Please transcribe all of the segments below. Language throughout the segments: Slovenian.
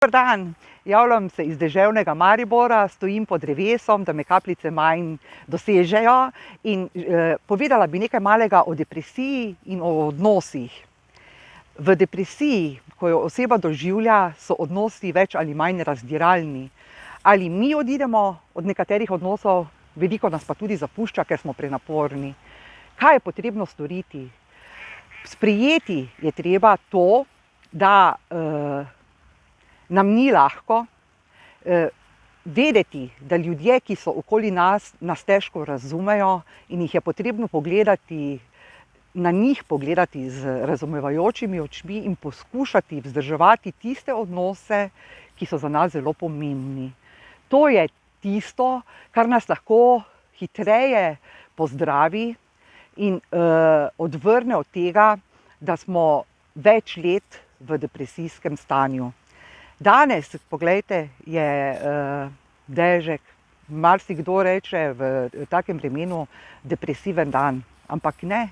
Dober dan, javljam se iz deževnega Maribora, stojim pod drevesom, da me kapljice manj dosežejo in povedala bi nekaj malega o depresiji in o odnosih. V depresiji, ko jo oseba doživlja, so odnosi več ali manj razdiralni. Ali mi odidemo od nekaterih odnosov, veliko nas pa tudi zapušča, ker smo prenaporni. Kaj je potrebno storiti? Sprejeti je treba to, da nam ni lahko, vedeti, da ljudje, ki so okoli nas, nas težko razumejo in jih je potrebno pogledati, na njih pogledati z razumevajočimi očmi in poskušati vzdrževati tiste odnose, ki so za nas zelo pomembni. To je tisto, kar nas lahko hitreje pozdravi in odvrne od tega, da smo več let v depresijskem stanju. Danes, poglejte, je dežek, marsikdo reče v takem vremenu depresiven dan, ampak ne,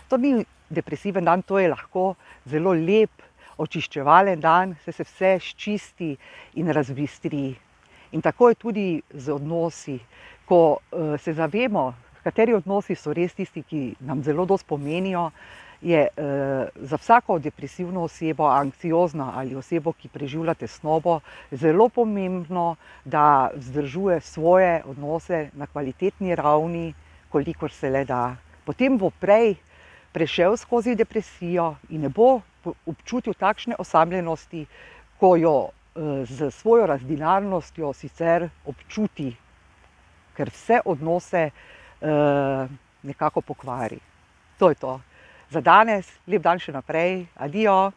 to ni depresiven dan, to je lahko zelo lep, očiščevalen dan, saj se vse sčisti in razbistri. In tako je tudi z odnosi, ko se zavemo, kateri odnosi so res tisti, ki nam zelo dosti pomenijo, je za vsako depresivno osebo, anksiozno ali osebo, ki preživlja tesnobo, zelo pomembno, da vzdržuje svoje odnose na kvalitetni ravni, kolikor se le da. Potem bo prej prešel skozi depresijo in ne bo občutil takšne osamljenosti, ko jo s svojo razdiralnostjo sicer občuti, ker vse odnose nekako pokvari. To je to. Za danes, lep dan še naprej, adijo!